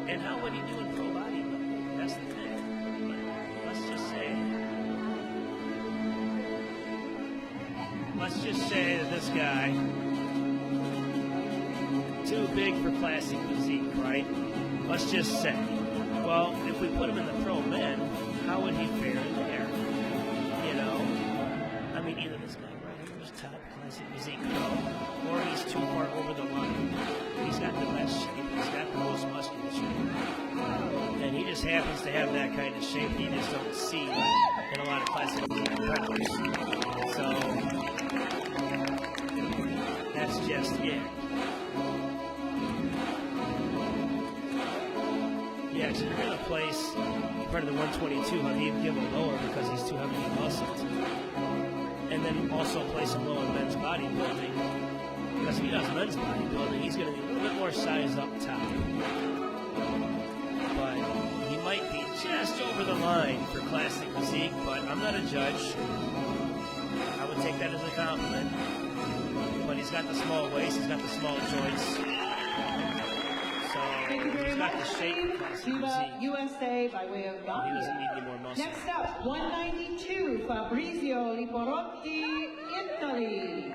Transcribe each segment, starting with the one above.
And how would he do in pro bodybuilding? That's the thing. But let's just say that this guy, too big for classic physique, right? Let's just say. Well, if we put him in the pro men, how would he fare in there? You know? I mean, either this guy right here is top classic physique pro, or he's too far over the line. He's got the best shape, he's got the most musculature. And he just happens to have that kind of shape that you just don't see in a lot of classic physique competitors. So, that's just it. Yeah, so you're going to place part of the 122, how do you give him lower because he's too heavily muscled? And then also place him low in men's bodybuilding, because if he does men's bodybuilding, he's going to be a little bit more size up top. But he might be just over the line for classic physique, but I'm not a judge. I would take that as a compliment. But he's got the small waist, he's got the small joints. Thank you very much. INBA USA by way of Gambia. He doesn't need any more muscle. Next up, 192, Fabrizio Liporotti, Italy.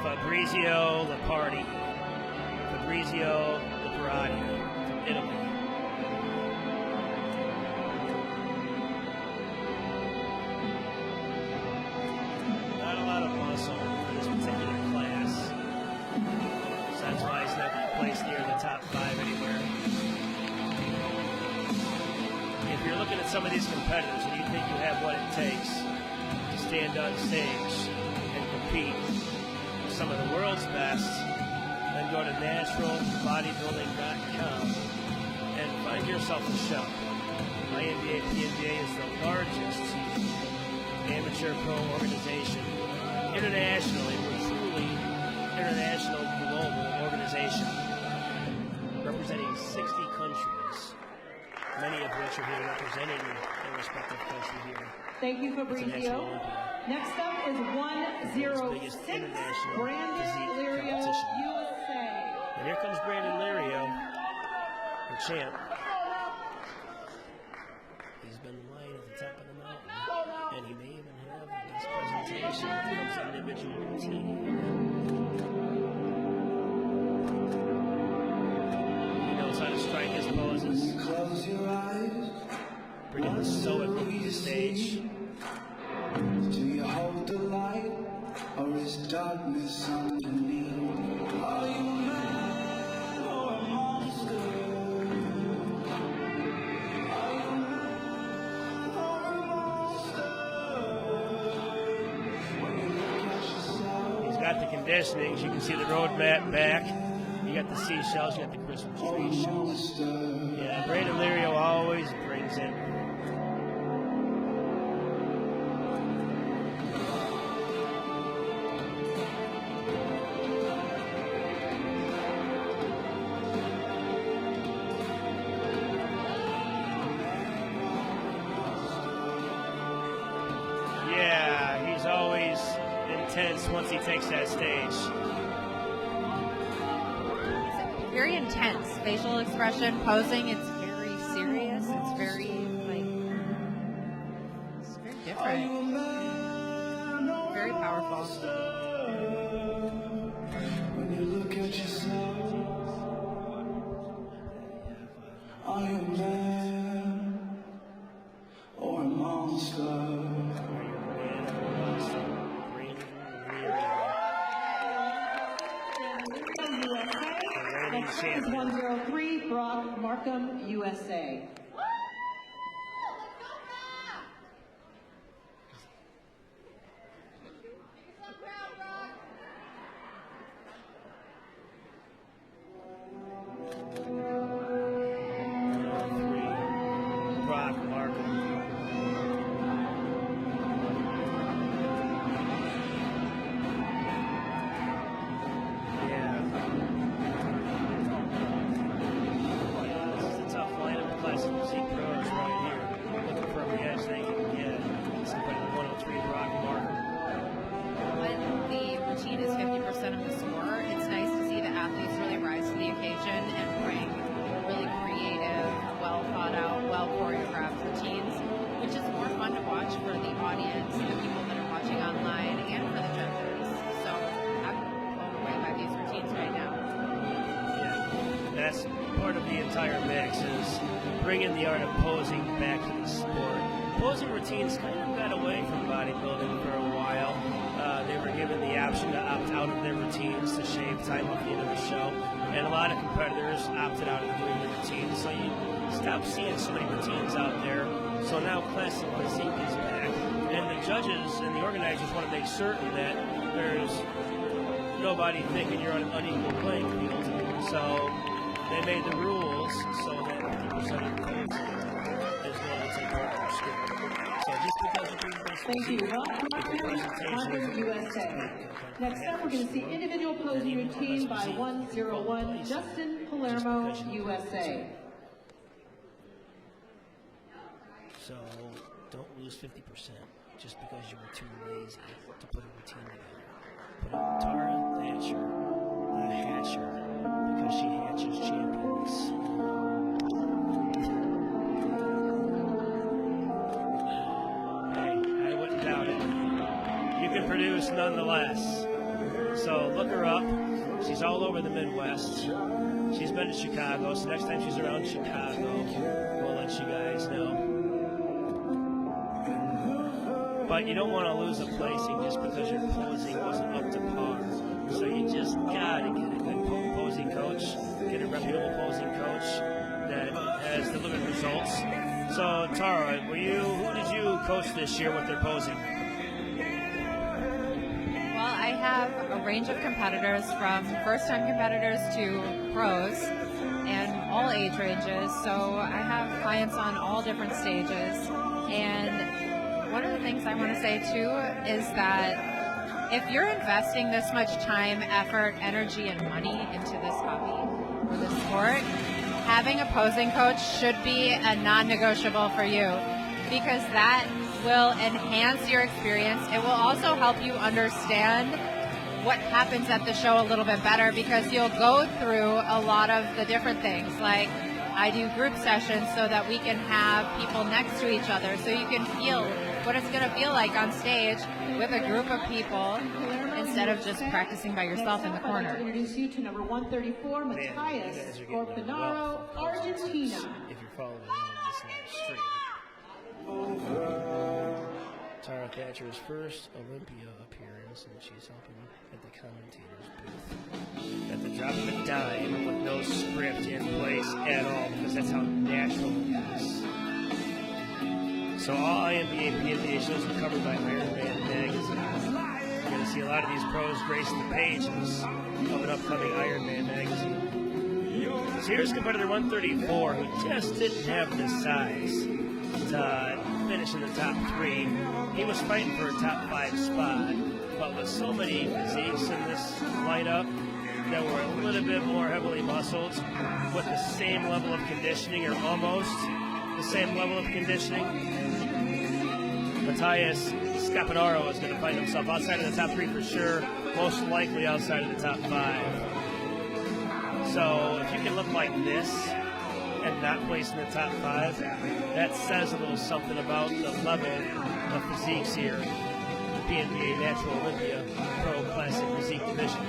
Fabrizio Liporotti from Italy. Not a lot of muscle for this particular class. So that's why he's not going to place near the top 5 anywhere. If you're looking at some of these competitors and you think you have what it takes to stand on stage and compete with some of the world's best, then go to naturalbodybuilding.com and find yourself a show. INBA PNBA is the largest amateur pro organization internationally. We're truly international global organization representing 60 countries, many of which are here representing their respective country here. Thank you, Fabrizio. Next up is 106, Brandon Lirio, USA. And here comes Brandon Lirio, the champ. He's been lying at the top of the mountain, and he may even have the best presentation when it comes to individual routine. He knows how to strike his poses, bringing the stoic look to the stage. Do you hold the light, or is darkness underneath? Are you a man or a monster? Are you a man or a monster? When you look at yourself. He's got the conditioning. You can see the road map back. You got the seashells. You got the Christmas tree shells. Yeah, Brandon Lirio always brings it. Always intense once he takes that stage. Very intense facial expression, posing. It's very serious. It's very it's very different. Very powerful. When you look at yourself, are you a man or a monster? Next is 103, Brock Markham, USA. Brock Markham. This is a tough lineup of classic that's part of the entire mix, is bringing the art of posing back to the sport. Posing routines kind of got away from bodybuilding for a while. They were given the option to opt out of their routines to shave time off the end of the show, and a lot of competitors opted out of doing the routines. So you stop seeing so many routines out there. So now classic physique is back, and the judges and the organizers want to make certain that there's nobody thinking you're on an unequal playing field. So they made the rules so that 50% of the codes is going to take part in the script. So just because you're doing this Thank you. Under USA. Next up, we're going to see individual posing routine by 101, Justin Palermo, USA. So don't lose 50% just because you were too lazy to put a routine together. Put up Tara Thatcher, the Hatcher, because she hatches champions. Hey, I wouldn't doubt it. You can produce nonetheless. So look her up. She's all over the Midwest. She's been to Chicago, so next time she's around Chicago, we'll let you guys know. But you don't want to lose a placing just because your posing wasn't up to par. So you just got to get a good posing coach, get a reputable posing coach that has delivered results. So Tara, who did you coach this year with their posing? Well, I have a range of competitors, from first-time competitors to pros, and all age ranges. So I have clients on all different stages. And one of the things I want to say too is that if you're investing this much time, effort, energy, and money into this hobby or this sport, having a posing coach should be a non-negotiable for you, because that will enhance your experience. It will also help you understand what happens at the show a little bit better, because you'll go through a lot of the different things. Like, I do group sessions so that we can have people next to each other, so you can feel what it's going to feel like on stage with a group of people instead of just practicing by yourself in the corner. I'd like to introduce you to number 134, Matthias Corpinaro, Argentina. If you're following along this live stream. Tara Thatcher's first Olympia appearance, and she's helping at the commentator's booth. At the drop of a dime, with no script in place at all, because that's how natural it is. So all INBA PNBA shows are covered by IronMan magazine. You're going to see a lot of these pros gracing the pages of an upcoming IronMan magazine. So here's competitor 134, who just didn't have the size to finish in the top 3. He was fighting for a top 5 spot, but with so many physiques in this lineup that were a little bit more heavily muscled, with the same level of conditioning, or almost the same level of conditioning, Matthias Corpinaro is going to find himself outside of the top 3 for sure, most likely outside of the top 5. So if you can look like this and not place in the top 5, that says a little something about the level of physiques here. The PNBA Natural Olympia Pro Classic Physique Division.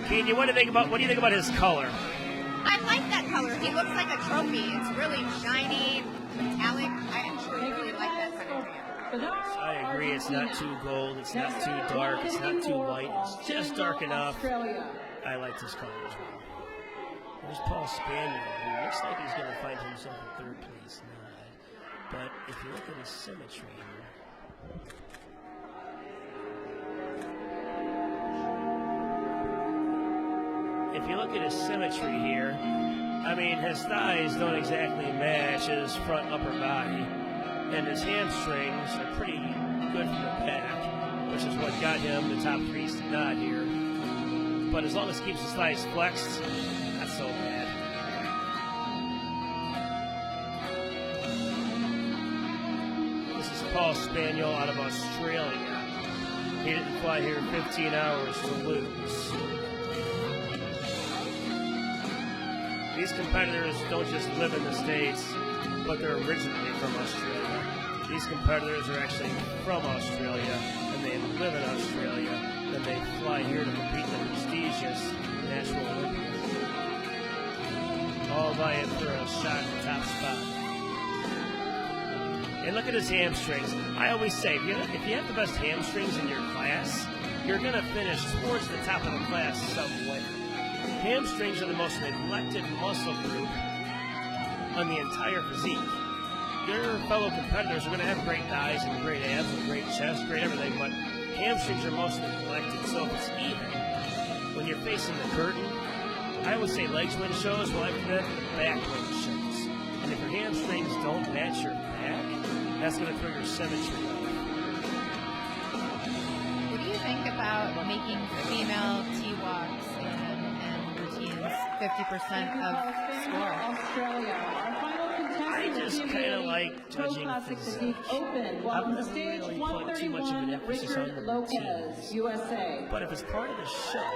Kenya, what do you think about his color? I like that color. He looks like a trophy. It's really shiny, metallic. I actually really like that kind of tan. I agree. It's not too gold. It's not too dark. It's not too light. It's just dark enough. I like this color as well. There's Paul Spaniel, who looks like he's going to find himself in 3rd place. Not. But if you look at his symmetry here, I mean, his thighs don't exactly match his front upper body, and his hamstrings are pretty good for the back, which is what got him the top 3 nod here. But as long as he keeps his thighs flexed, not so bad. This is Paul Spaniel out of Australia. He didn't fly here 15 hours to lose. These competitors don't just live in the States, but they're originally from Australia. These competitors are actually from Australia, and they live in Australia, and they fly here to compete in the prestigious Natural Olympia. All vying for a shot at the top spot. And look at his hamstrings. I always say, if you have the best hamstrings in your class, you're going to finish towards the top of the class somewhere. Hamstrings are the most neglected muscle group on the entire physique. Your fellow competitors are going to have great thighs and great abs and great chest, great everything, but hamstrings are most neglected. So if it's even, when you're facing the curtain, I always say legs win shows, well, after that, the back wins shows. And if your hamstrings don't match your back, that's going to throw your symmetry off. What do you think about making female T-walks and routines 50% of score? I just kind of like judging physique. I've never really put too much of an emphasis on the routines. But if it's part of the show,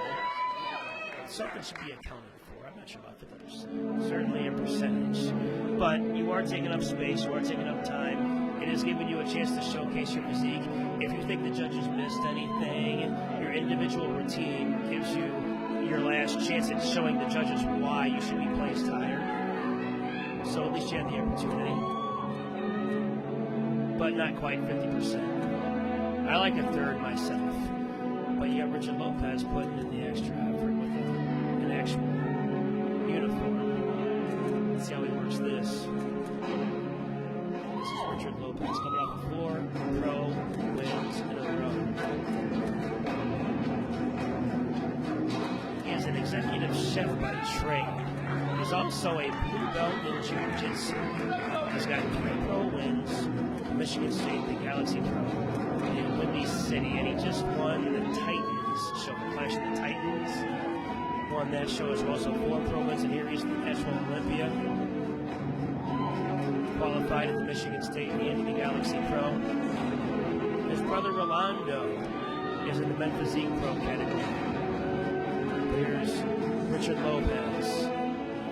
something should be accounted for. I'm not sure about 50%. Certainly a percentage. But you are taking up space, you are taking up time. It is giving you a chance to showcase your physique. If you think the judges missed anything, your individual routine gives you your last chance at showing the judges why you should be placed higher. So at least you had the opportunity. But not quite 50%. I like a third myself. But you got Richard Lopez putting in the extra effort with an actual uniform. Let's see how he works this. This is Richard Lopez coming off the floor. Pro wins in a row. He is an executive chef by trade. He's also a blue belt in jiu-jitsu. He's got 3 pro wins, Michigan State, the Galaxy Pro, in Windy City, and he just won the Titans show, Clash of the Titans. Won that show as well, so 4 pro wins, and here he's at the Natural Olympia. Qualified at the Michigan State and the Galaxy Pro. His brother Rolando is in the Men Physique Pro category. Here's Richard Lopez,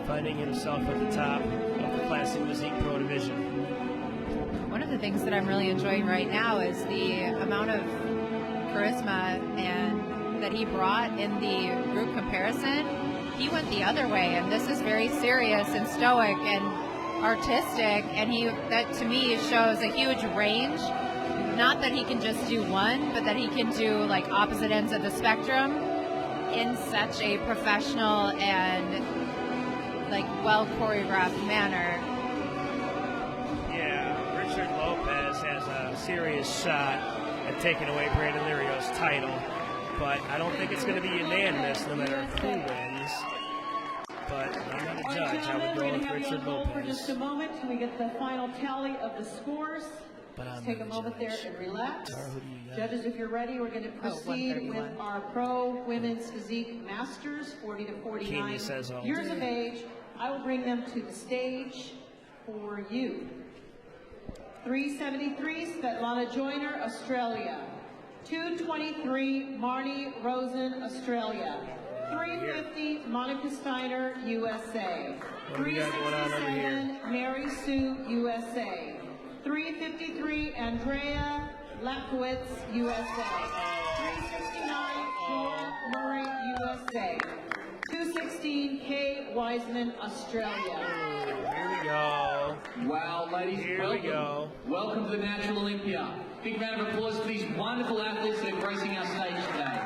finding himself at the top of the Classic Physique Pro division. One of the things that I'm really enjoying right now is the amount of charisma and that he brought in the group comparison. He went the other way, and this is very serious and stoic and artistic, and that to me shows a huge range. Not that he can just do one, but that he can do like opposite ends of the spectrum in such a professional and like well choreographed manner. Yeah, Richard Lopez has a serious shot at taking away Brandon Lirio's title, but I don't think it's going to be unanimous no matter who wins. But I'm not a judge. I would go with Richard Lopez. For just a moment till we get the final tally of the scores. But Let's take a moment there and relax. Tara, who do you got? Judges, if you're ready, we're going to proceed with our Pro Women's Physique Masters, 40 to 49 years of age. I will bring them to the stage for you. 373, Svetlana Joyner, Australia. 223, Marnie Rosen, Australia. 350, Monica Steiner, USA. 367, Mary Sue, USA. 353, Andrea Lapkowitz, USA. 369, Flora Murray, USA. 216, Kay Wiseman, Australia. Here we go. Wow, ladies, Here we go. Welcome to the Natural Olympia. Big round of applause for these wonderful athletes that are gracing our stage today.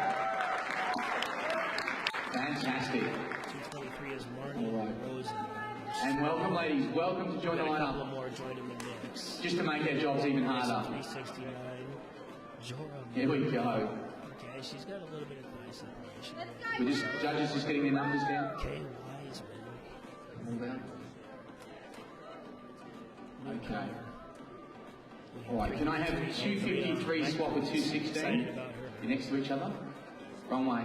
Fantastic. 223 is Marnie Rosen. And welcome, ladies. Welcome to join the A couple lineup. more joining the mix. Just to make our jobs even harder. 369, Jorah. Here we go. Okay, she's got a little bit of thigh separation. We're just judges just getting their numbers down. Kay Wiseman. All down. Okay. All right. Can I have 253 swap with 216? You're next to each other. Wrong way.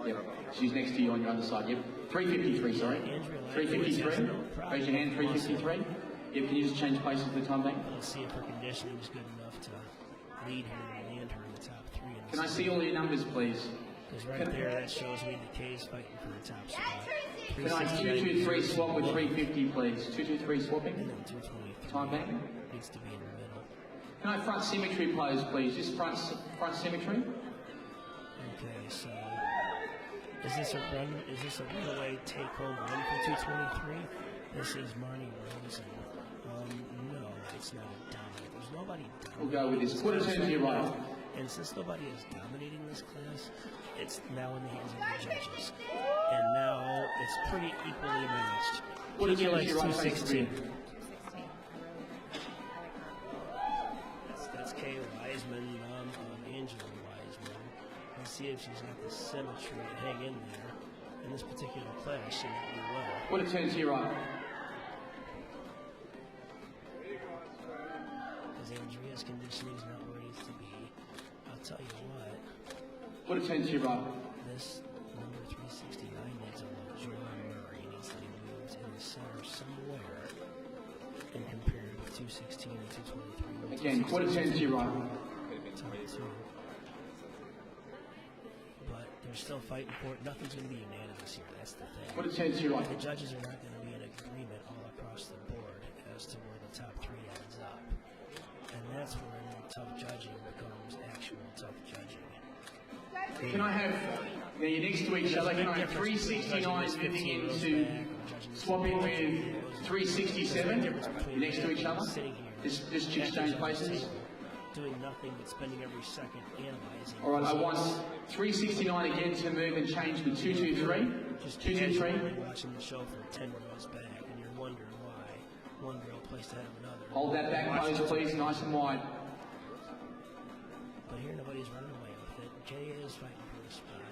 Yep. She's next to you on your other side. Yep. 353. Sorry. 353. Raise your hand. 353. Yep. Can you just change places for the time being? Let's see if her conditioning is good enough to lead her and land her in the top 3. Can I see all your numbers, please? Because right there, that shows me the K's fighting for the top spot. Can I 223 swap with 350, please? 223 swapping. And then 223 Time being. needs to be in the middle. Can I front symmetry pose, please? Just front symmetry. Okay, so Is this a runaway take-home win for 223? This is Marnie Rosen. No, it's not a dominant. There's nobody dominating. We'll go with this. Quarter turn to your right. And since nobody is dominating this class, it's now in the hands of the judges. And now it's pretty equally matched. Kenya likes 216. That's Kay Wiseman, mom of Angela Wiseman. Let's see if she's got the symmetry to hang in there. In this particular class, she might do well. Quarter turn to your right. Because Andrea's conditioning is not where it needs to be. I'll tell you what. Quarter turn to your right. This number 369 needs a little Jordan Murray. Needs to be moved in the center somewhere and compared with 216 and 223. Again, quarter turn to your right. But they're still fighting for it. Nothing's going to be unanimous here. That's the thing. Quarter turn to your right. The judges are not going to be in agreement all across the board as to where the top three ends up. And that's where tough judging becomes actual tough judging. Can I have, now you're next to each other, can I have 369 moving into swapping with 367? You're next to each other? Just exchange places? Doing nothing but spending every second analyzing. All right, I want 369 again to move and change with 223. Just 223. Watching the show from 10 rows back, and you're wondering why one girl placed ahead of another. Hold that back pose, please, nice and wide. But here, nobody's running away with it. Jay is fighting for the spot.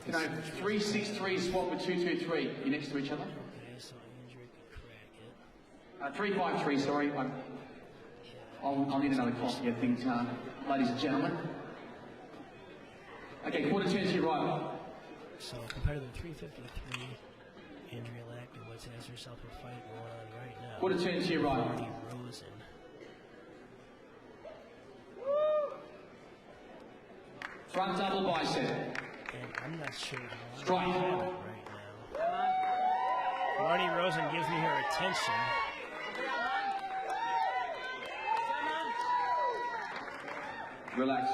Can I have 363 swap with 223? You're next to each other? Okay, so Andrew can crack it. 353, sorry. I'll need another coffee, I think, ladies and gentlemen. Okay, quarter turn to your right. So compared to the 353, Andrea Lackowitz has herself a fight going on right now. Quarter turn to your right. Marnie Rosen. Front double bicep. And I'm not sure how Strike. I have it right now. Marnie Rosen gives me her attention. Relax.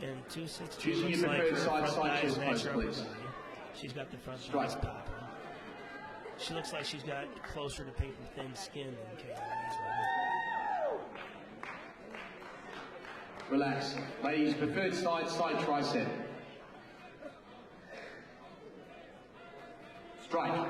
And 260 Choosing looks your like preferred her side front thigh is chest pose, natural. please. She's got the front Strike. thighs popping. She looks like she's got closer to paper thin skin than Kay Wiseman. Relax. Ladies, preferred side tricep. Strike.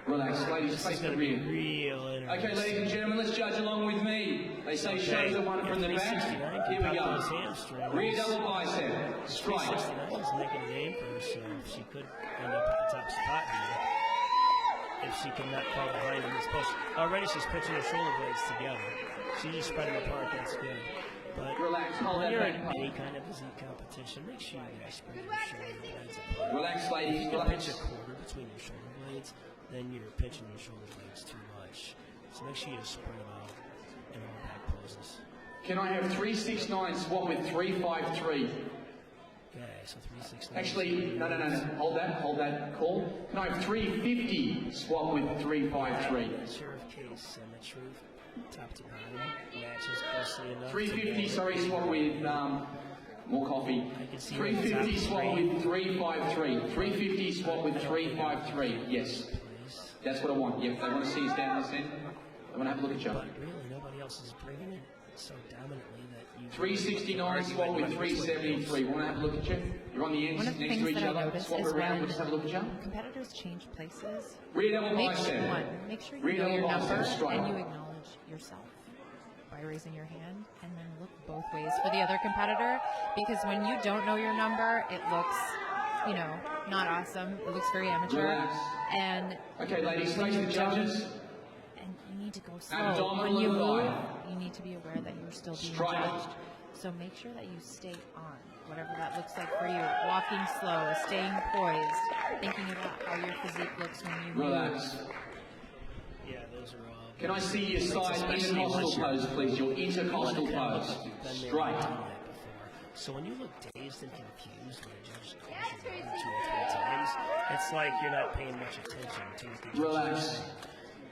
Relax. Ladies, face the rear. Real interesting. Okay, ladies and gentlemen, let's judge along with me. They say show the one from the back. Here we go. Rear double bicep. Strike. 369 is making a name for herself. She could end up at the top spot here if she cannot fall behind in this push. Already she's pitching her shoulder blades together. She's just spreading apart. That's good. But Relax. Hold when that you're back. in any kind of physique competition, make sure you guys spread your shoulder blades apart. Relax, ladies. If you can pitch a Relax. quarter between your shoulder blades, then you're pitching your shoulder blades too much. So make sure you spread them out in all back poses. Can I have 369 swap with 353? Okay, so 369. Actually, no. Hold that call. Can I have 350 swap with 353? Sheriff case symmetry, top to bottom, matches closely enough. 350, sorry, swap with more coffee. I can see 350 swap with 353. 350 swap with 353. Yes, that's what I want. Yep, they want to see us down this end. They want to have a look at you. But really, nobody else is bringing it so dominantly that you. 369 swap with 373. Want to have a look at you? You're on the ends One of the next to things each that I other. noticed Swap is around. when We'll just have a look at you. competitors change places, Rear double make bicep. sure you Rear know your double bicep. number Strike. and you acknowledge yourself by raising your hand, and then look both ways for the other competitor, because when you don't know your number, it looks, not awesome. It looks very amateur. Relax. And Okay, ladies, when face the you judges. and you need to go slow. Abdominal When you and move, thigh. you need to be aware that you're still being Strike. judged. So make sure that you stay on, whatever that looks like for you. Walking slow, staying poised, thinking about how your physique looks when you move. Relax. Yeah, those are all. Can I see your side intercostal pose, please? Your intercostal pose. Straight. So when you look dazed and confused when a judge calls you 2 or 3 times, it's like you're not paying much attention to what the judge Relax. is saying.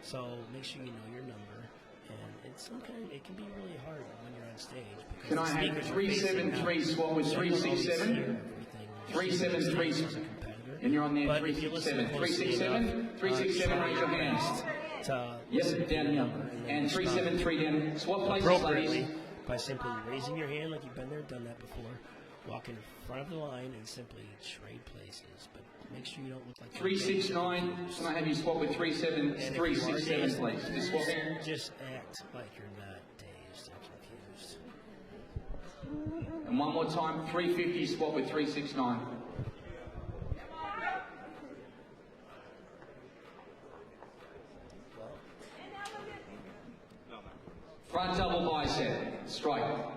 So make sure you know your number, and it can be really hard when you're on stage. Can I have 373 swap with 367? 373, and you're on there. 367. 367. 367. Raise your hands. Yes, down here. And 373 down. Swap places, ladies. By simply raising your hand like you've been there, done that before, walk in front of the line and simply trade places. But make sure you don't look like 369. Can I have you swap with 367, please? Just swap in. Just act like you're not dazed and confused. And one more time, 350 swap with 369. Front double bicep, straight. Well,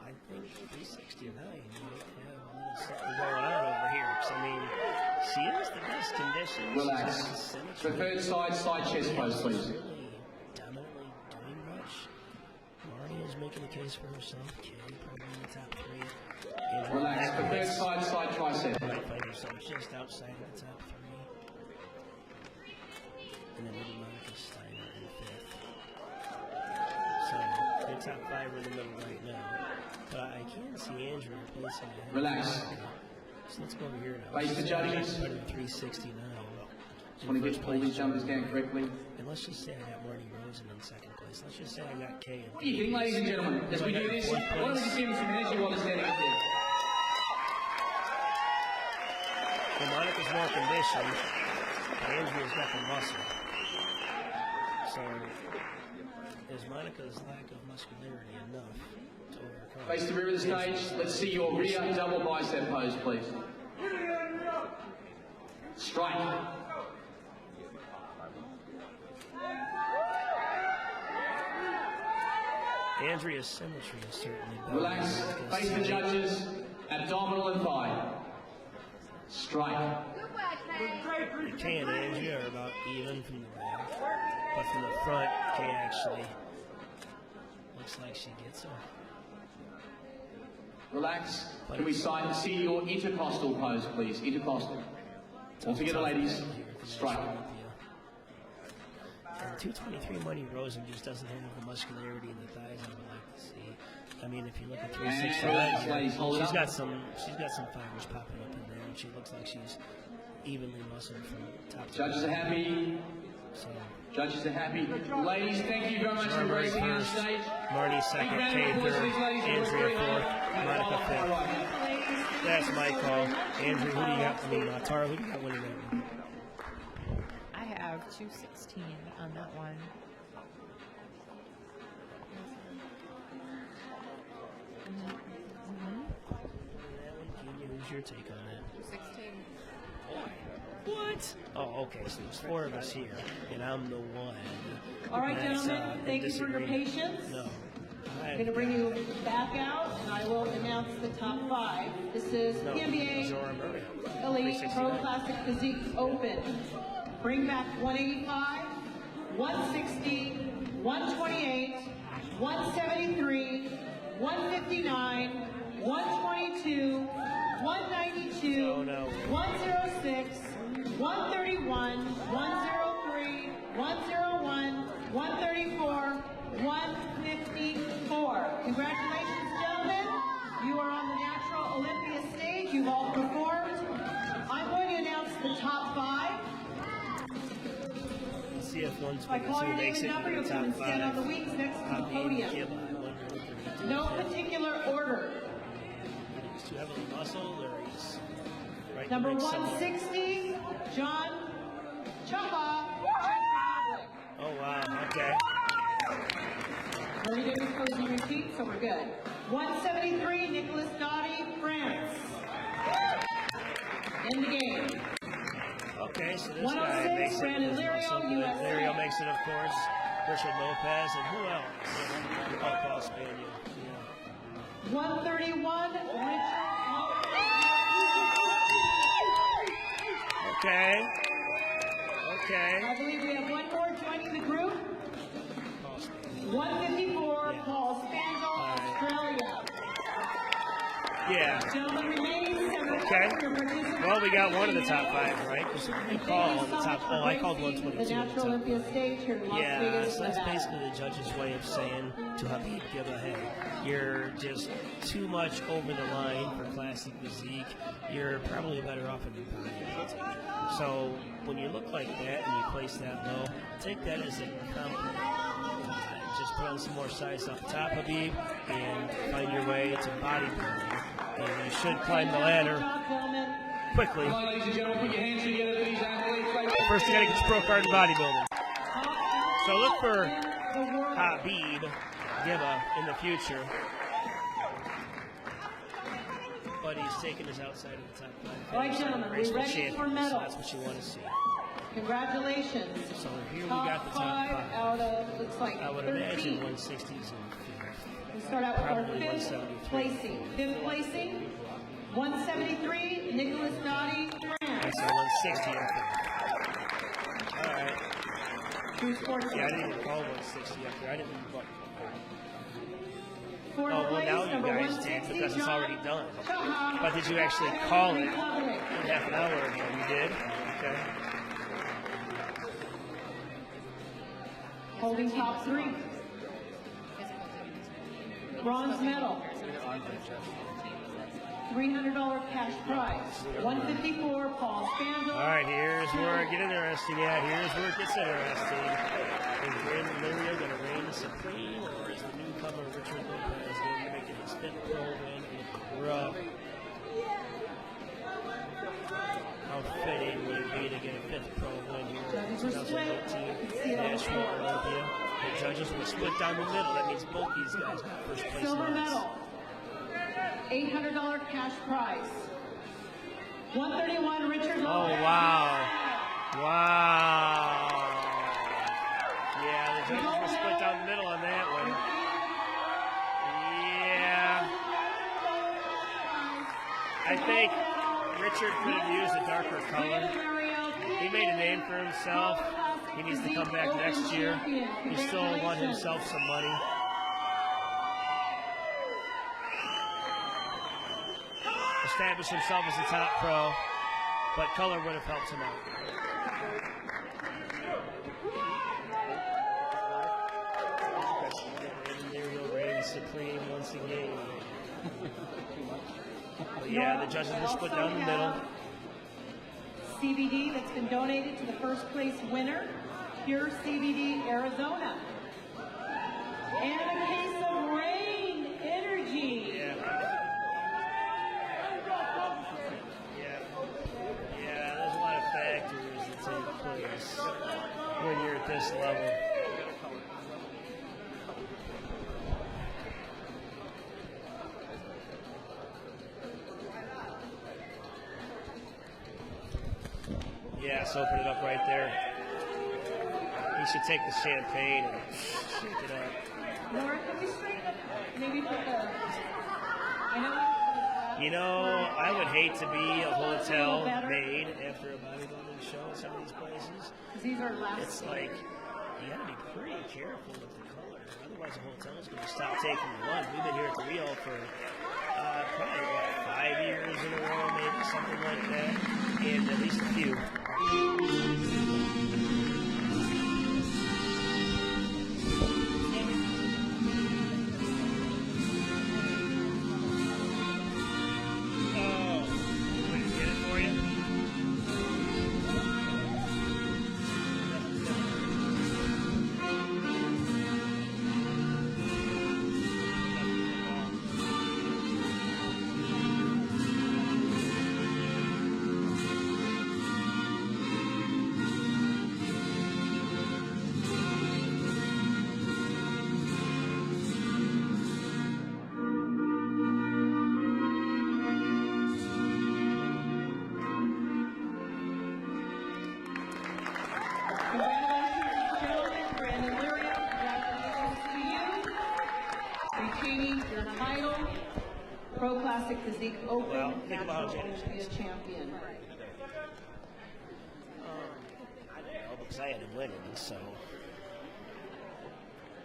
I think 369 might have a little something going on over here. So, I mean, she is the best condition. Relax. Preferred side chest pose, please. Really dominantly doing much. Marty is making a case for herself. Kay probably in the top 3. Relax. Preferred side tricep. Might find herself just outside of the top 3. And then maybe Monica Steiner in 5th. So they're top 5 in the middle right now. But I can see Andrew replacing him. Relax. So let's go over here now. Face the judges. 369. Just want to get all these jumpers down correctly. And let's just say I got Marty Rosen in 2nd place. Let's just say I got Kay in 3rd. What do you think, ladies and gentlemen? As we do this, why don't we just give him some energy while they're standing up there? Well, Monica's more conditioned. Andrew's got the muscle. So, is Monica's lack of muscularity enough to overcome? Face the rear of the stage. Let's see your rear double bicep pose, please. Straight. Andrea's symmetry is certainly better. Relax. Face the judges. Abdominal and thigh. Straight. Kay and Andrea are about even from the back, but from the front, Kay actually looks like she gets her. Relax. Can we see your intercostal pose, please? Intercostal. All together, ladies. Straight. And 223 Money Rosen just doesn't have the muscularity in the thighs I would like to see. I mean, if you look at 369, she's got some fibers popping up in there, and she looks like she's evenly muscled from top to Judges are happy. So, Judges are happy. Ladies, thank you very much for gracing our stage. Marty 2nd, Kay 3rd, Andrea 4th, Monica 5th. That's my call. Andrew, who do you got? I mean, Tara, who do you got winning that one? I have 216 on that one. Who's your take on that? 216. What? Oh, okay. So there's 4 of us here, and I'm the one. All right, gentlemen, thank you for your patience. No. I'm going to bring you back out, and I will announce the top 5. This is PNBA Elite Pro Classic Physique Open. Bring back 185, 160, 128, 173, 159, 122, 192, 106, 131, 103, 101, 134, 154. Congratulations, gentlemen. You are on the Natural Olympia stage. You've all performed. I'm going to announce the top 5. See if one's If I call your name and number, you'll come and stand on the wings next to the podium. No particular order. He's too heavily muscled, or he's right. Number 160, John Chapa. Oh, wow. Okay. We're going to do closing repeat, so we're good. 173, Nicholas Gotti, France. In the game. Okay, so this 106, guy makes it. Brandon Lirio, USA. Lirio makes it, of course. Richard Lopez, and who else? Paul Spaniel. Yeah. 131, Richard Lopez. Okay. Okay. I believe we have one more joining the group. 154, Paul Spangel, Australia. Yeah. Gentlemen remaining, Okay. Well, we got one of the top 5, right? Because we call the top. Oh, I called 122. The Natural Olympia stage here in Las Vegas, so that's basically the judge's way of saying to Habib Giba, hey, you're just too much over the line for classic physique. You're probably better off in your body. So when you look like that and you place that low, take that as a compliment. Just put on some more size off the top, Habib, and find your way to bodybuilding. And you should climb the ladder quickly. Come on, ladies and gentlemen, put your hands together for these athletes. First, you got to get your pro card in bodybuilding. So look for Habib Giba in the future. But he's taking us outside of the top 5. All right, gentlemen, we're ready for medals. So that's what you want to see. Congratulations. So here we got the top 5. Out of, looks like I would 13. imagine 160s and 50s. We start out with our Probably 5th 173. placing. 5th placing, 173, Nicholas Dottie, France. That's a 160 up there. All right. True sports. Yeah, I didn't even call 160 up there. I didn't even call. Fourth Oh, well, place, now you number guys did 160, because it's already done. John. But did you actually call it half an hour ago? You did? Okay. Holding top 3. Bronze medal. $300 cash prize. 154, Paul Spangel. All right, here's where it gets interesting. Yeah, here's where it gets interesting. Is Brandon Lirio going to reign supreme, or is the newcomer Richard Lopez going to make it his 5th pro win in a row? How fitting would it be to get a 5th pro win here in 2018 National Olympia? The judges were split down the middle. That means both these guys got first place. Silver medals. medal. $800 cash prize. 131, Richard Lopez. Oh, wow. Wow. Yeah, the judges were split down the middle on that one. Yeah. I think Richard could have used a darker color. He made a name for himself. He needs to come back next year. He still won himself some money. Established himself as a top pro, but color would have helped him out. There he'll reign supreme once again. But yeah, the judges were split down the middle. CBD that's been donated to the first place winner, Pure CBD Arizona. And a case of Rain Energy. Yeah, there's a lot of factors that take place when you're at this level. Yes, open it up right there. You should take the champagne and shake it up. Laura, can we straighten up? Maybe put the. You know, I would hate to be a hotel maid after a bodybuilding show at some of these places. These are last. It's like, you gotta be pretty careful with the color. Otherwise, the hotel's gonna stop taking the one. We've been here at the Rio for probably, 5 years in a row, maybe something like that. And at least a few. Pro Classic Physique Open, Well, think about National it. Olympia champion. lying and winning, so.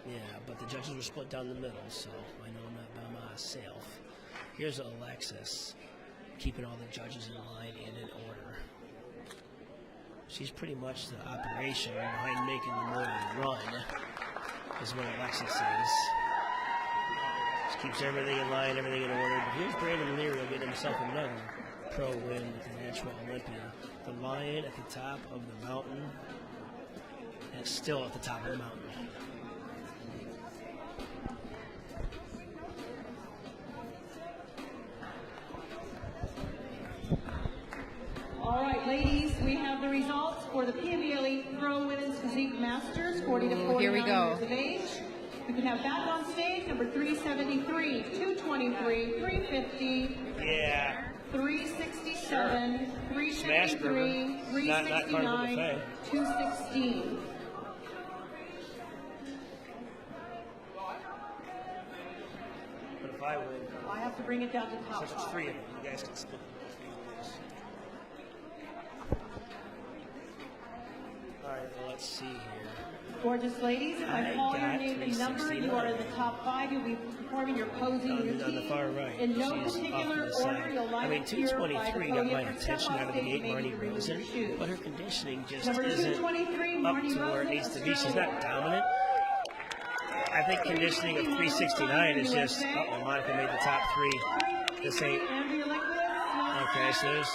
Yeah, but the judges were split down the middle, so I know I'm not by myself. Here's Alexis, keeping all the judges in line and in order. She's pretty much the operation behind making the morning run, is what Alexis is. She keeps everything in line, everything in order. But here's Brandon Leary getting himself another pro win with the Natural Olympia. The lion at the top of the mountain, and it's still at the top of the mountain. All right, ladies, we have the results for the PNBA Elite Pro Women's Physique Masters, 40 to 49 here we go. years of age. We can have back on stage number 373, 223, 350, Yeah. 367, 353, Smashburger. Not part of the 369, buffet. 216. But if I win, I have to bring it down to top since it's five. 3 of them, you guys can split them. All right, well, let's see here. Gorgeous ladies, if I call your got name and number, you are in the top five. You'll be performing your posing routine. On the far right. In no She's particular off to the order, side. you'll line I mean, up here by the 223 got podium my for attention step out of the off gate, stage, Marty maybe remove Rosen, your shoes. but her conditioning just Number isn't 223, up Marty to where it Rosen, needs to be. She's Australia. not dominant. I think conditioning of 369 is just, Monica made the top three. This ain't, Andrea Liquid, okay, so there's,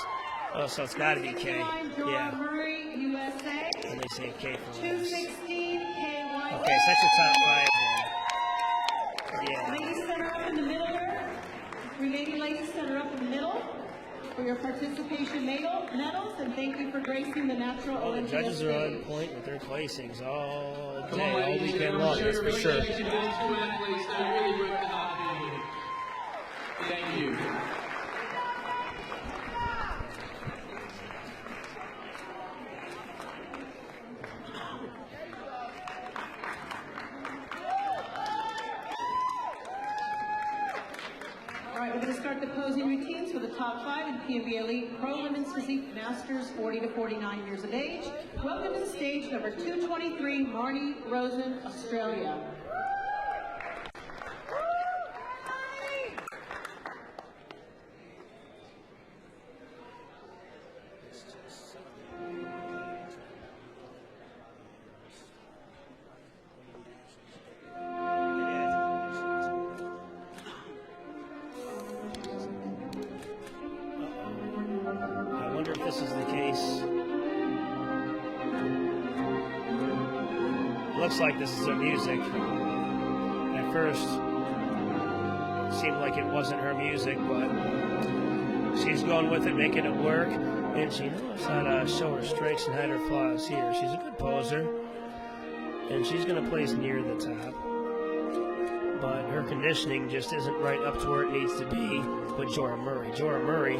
oh, so it's got to be K. Yeah, Murray, USA. and they say K for last. 216, KY. Okay, so that's your top five then. Yeah. Ladies, center up in the middle here. Remaining ladies, center up in the middle for your participation medals, and thank you for gracing the Natural Well, the Olympia judges are on stage. point with their placings all Come day, on, all ladies and weekend gentlemen, long, that's show for sure. appreciation to those two athletes that really worked hard here. Thank you. All right, we're going to start the posing routines for the top five in PNBA Elite Pro Women's Physique Masters, 40 to 49 years of age. Welcome to the stage, number 223, Marnie Rosen, Australia. I wonder if this is the case. Looks like this is her music. At first, it seemed like it wasn't her music, but she's going with it, making it work, and she knows how to show her strengths and hide her flaws here. She's a good poser, and she's going to place near the top. But her conditioning just isn't right up to where it needs to be with Jorah Murray. Jorah Murray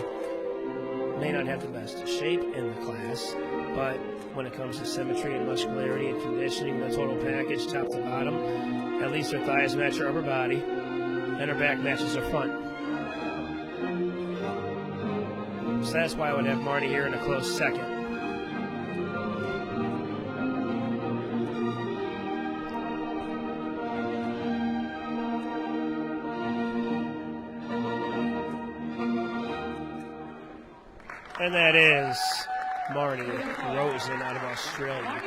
may not have the best shape in the class, but when it comes to symmetry and muscularity and conditioning, the total package, top to bottom, at least her thighs match her upper body, and her back matches her front. So that's why I would have Marty here in a close second. And that is Marty Rosen out of Australia.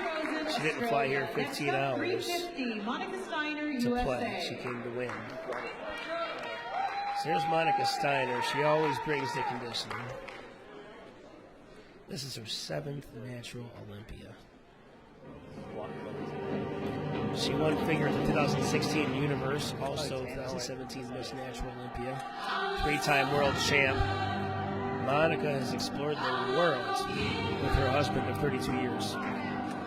She didn't fly here 15 hours to play. She came to win. So here's Monica Steiner. She always brings the conditioning. This is her 7th Natural Olympia. She won figure at the 2016 Universe, also 2017 Miss Natural Olympia, 3-time world champ. Monica has explored the world with her husband of 32 years.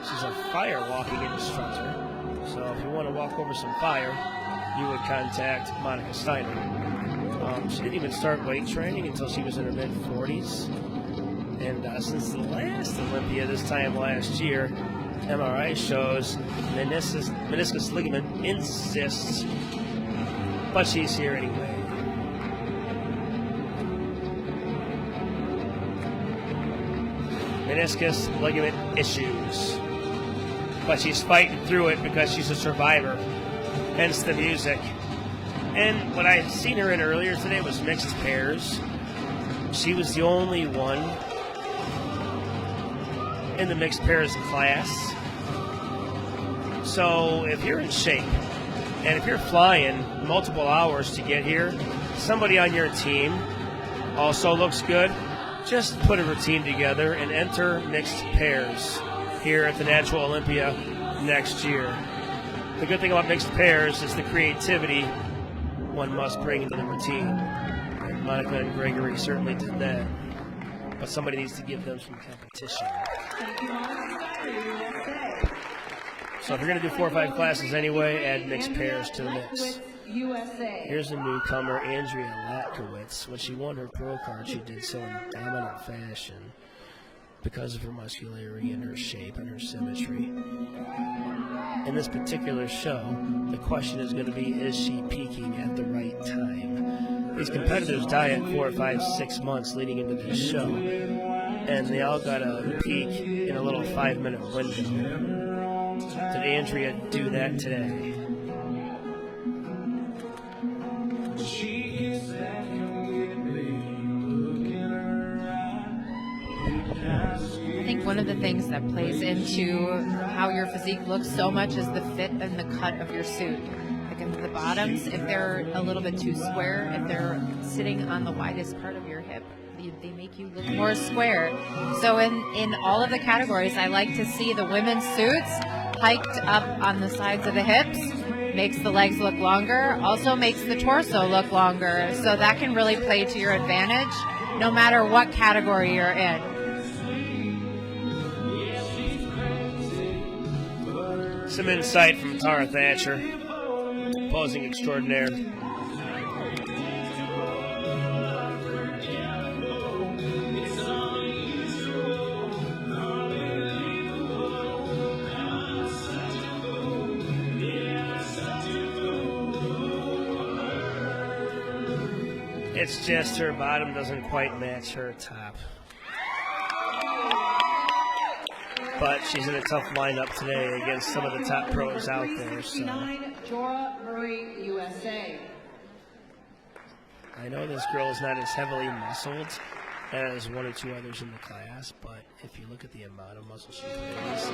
She's a fire walking instructor, so if you want to walk over some fire, you would contact Monica Steiner. She didn't even start weight training until she was in her mid-40s. And since the last Olympia, this time last year, MRI shows meniscus ligament insists, but she's here anyway. Meniscus ligament issues. but she's fighting through it because she's a survivor, hence the music. And what I had seen her in earlier today was mixed pairs. She was the only one in the mixed pairs class. So if you're in shape and if you're flying multiple hours to get here, somebody on your team also looks good, just put a routine together and enter mixed pairs here at the Natural Olympia next year. The good thing about mixed pairs is the creativity one must bring into the routine. And Monica and Gregory certainly did that. But somebody needs to give them some competition. So if you're going to do 4 or 5 classes anyway, add mixed pairs to the mix. Here's a newcomer, Andrea Latkowitz. When she won her pro card, she did so in dominant fashion because of her muscularity and her shape and her symmetry. In this particular show, the question is going to be, is she peaking at the right time? These competitors diet 4, 5, 6 months leading into this show, and they all got a peak in a little 5-minute window. Did Andrea do that today? I think one of the things that plays into how your physique looks so much is the fit and the cut of your suit. Like in the bottoms, if they're a little bit too square, if they're sitting on the widest part of your hip, they make you look more square. So in all of the categories, I like to see the women's suits hiked up on the sides of the hips, makes the legs look longer, also makes the torso look longer. So that can really play to your advantage no matter what category you're in. Some insight from Tara Thatcher, posing extraordinaire. It's just her bottom doesn't quite match her top. But she's in a tough lineup today against some of the top pros out there. So. I know this girl is not as heavily muscled as 1 or 2 others in the class, but if you look at the amount of muscle she brings,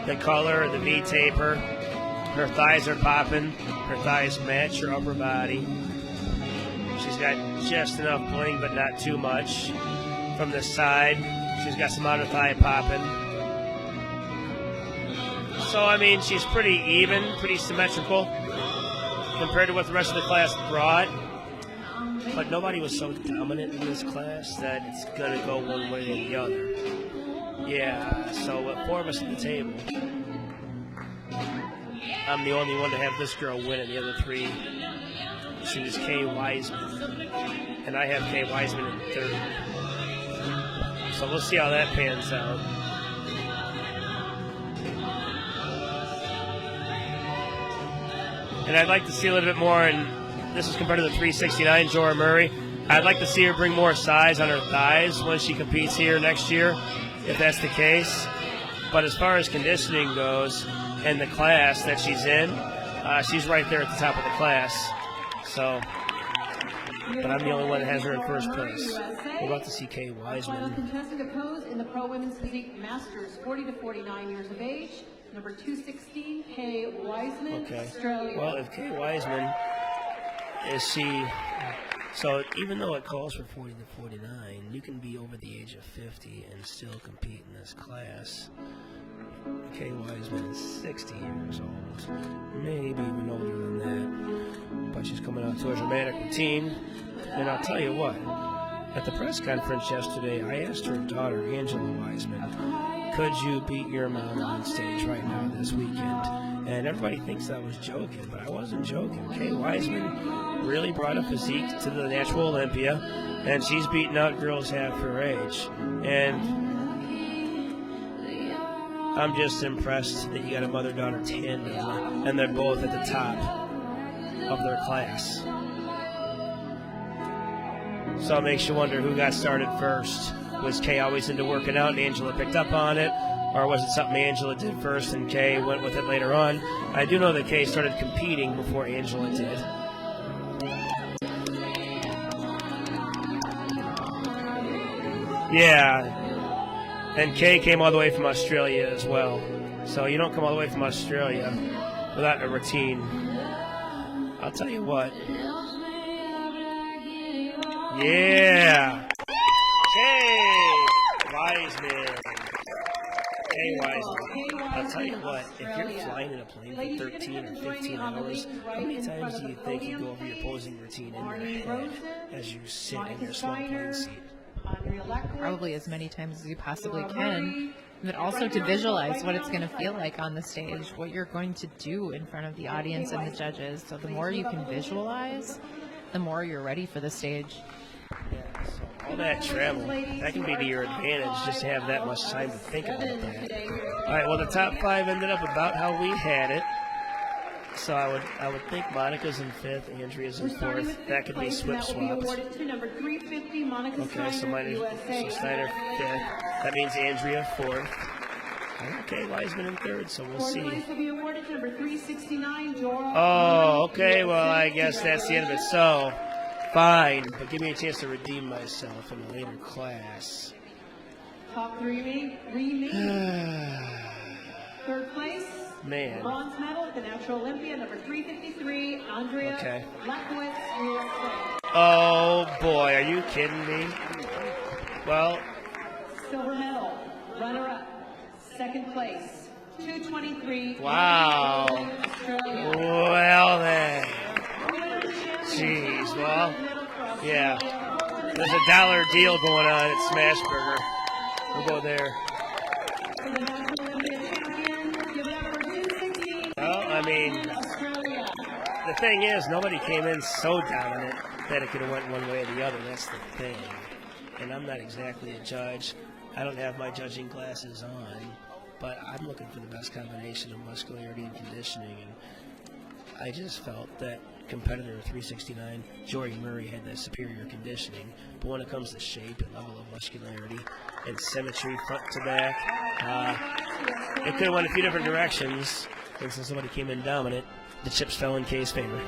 the color, the V taper, her thighs are popping, her thighs match her upper body. She's got just enough bling, but not too much. From the side, she's got some outer thigh popping. So, I mean, she's pretty even, pretty symmetrical compared to what the rest of the class brought. But nobody was so dominant in this class that it's going to go one way or the other. Yeah, so with 4 of us at the table, I'm the only one to have this girl win, and the other 3 choose Kay Wiseman. And I have Kay Wiseman in 3rd. So we'll see how that pans out. And I'd like to see a little bit more, and this is compared to the 369 Jorah Murray. I'd like to see her bring more size on her thighs when she competes here next year, if that's the case. But as far as conditioning goes and the class that she's in, she's right there at the top of the class. So, but I'm the only one that has her in 1st place. We're about to see Kay Wiseman. Contestant to pose in the Pro Women's Physique Masters, 40 to 49 years of age. Number 216, Kay Wiseman, Okay. Australia. Well, if Kay Wiseman is so even though it calls for 40 to 49, you can be over the age of 50 and still compete in this class. Kay Wiseman is 60 years old, maybe even older than that. But she's coming out to a dramatic routine. And I'll tell you what, at the press conference yesterday, I asked her daughter, Angela Wiseman, could you beat your mom on stage right now this weekend? And everybody thinks I was joking, but I wasn't joking. Kay Wiseman really brought a physique to the Natural Olympia, and she's beating out girls half her age. And I'm just impressed that you got a mother-daughter tandem, and they're both at the top of their class. So it makes you wonder who got started first. Was Kay always into working out and Angela picked up on it? Or was it something Angela did first and Kay went with it later on? I do know that Kay started competing before Angela did. Yeah. And Kay came all the way from Australia as well. So you don't come all the way from Australia without a routine. I'll tell you what. Yeah. Kay Wiseman. Kay Wiseman. I'll tell you what, if you're flying in a plane for 13 or 15 hours, how many times do you think you go over your posing routine in your head as you sit in your small plane seat? Probably as many times as you possibly can, but also to visualize what it's going to feel like on the stage, what you're going to do in front of the audience and the judges. So the more you can visualize, the more you're ready for the stage. Yeah, so all that travel, that can be to your advantage, just to have that much time to think about that. All right, well, the top 5 ended up about how we had it. So I would think Monica's in 5th, Andrea's in 4th. That could be swap swapped. Okay, so Steiner 5th. That means Andrea 4th. Okay, Wiseman in 3rd, so we'll see. Oh, okay, well, I guess that's the end of it. So, fine, but give me a chance to redeem myself in a later class. Top 3 remaining. 3rd place. Man. Bronze medal at the Natural Olympia, number 353, Andrea Lakowitz, USA. Oh, boy, are you kidding me? Well. Silver medal, runner-up, 2nd place, 223. Wow. Australia. Well, then. Jeez, well, yeah. There's a $1 deal going on at Smashburger. We'll go there. Well, I mean, the thing is, nobody came in so dominant that it could have went one way or the other. That's the thing. And I'm not exactly a judge. I don't have my judging glasses on, but I'm looking for the best combination of muscularity and conditioning. And I just felt that competitor 369, Jory Murray, had that superior conditioning. But when it comes to shape and level of muscularity and symmetry front to back, it could have went a few different directions. And since somebody came in dominant, the chips fell in Kay's favor.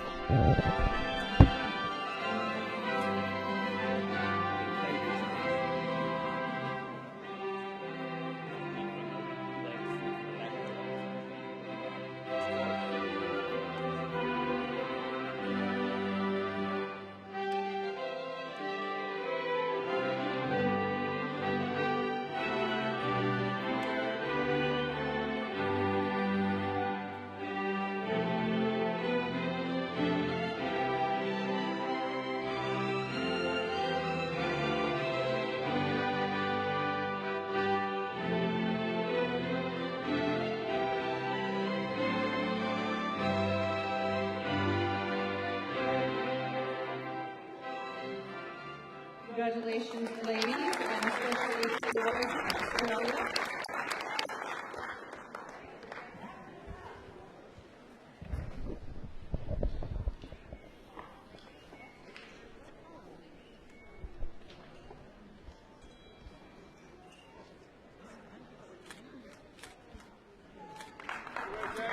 Congratulations, ladies, and especially to Australia.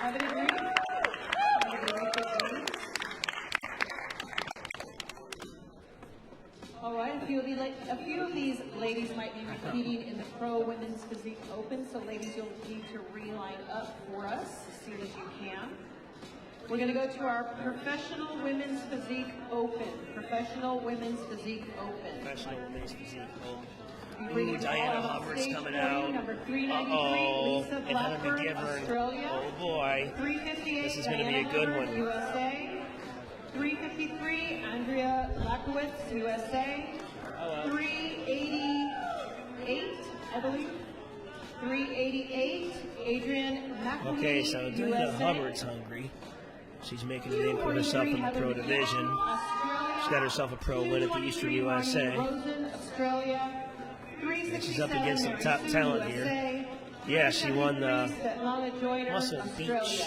Have it agreed? All right, a few of these ladies might be repeating in the Pro Women's Physique Open, so ladies, you'll need to reline up for us as soon as you can. We're going to go to our Professional Women's Physique Open. Professional Women's Physique Open. Professional Women's Physique Open. Ooh, Diana Hubbard's coming out. Uh-oh. And Heather McGivern. Oh, boy. This is going to be a good one. USA. 353, Andrea Lakowitz, USA. 388, I believe. 388, Adrian McElhinney, Okay, so Diana Hubbard's hungry. She's making a name for herself in the pro division. She's got herself a pro win at the Eastern USA. And she's up against some top talent here. Yeah, she won Muscle Beach,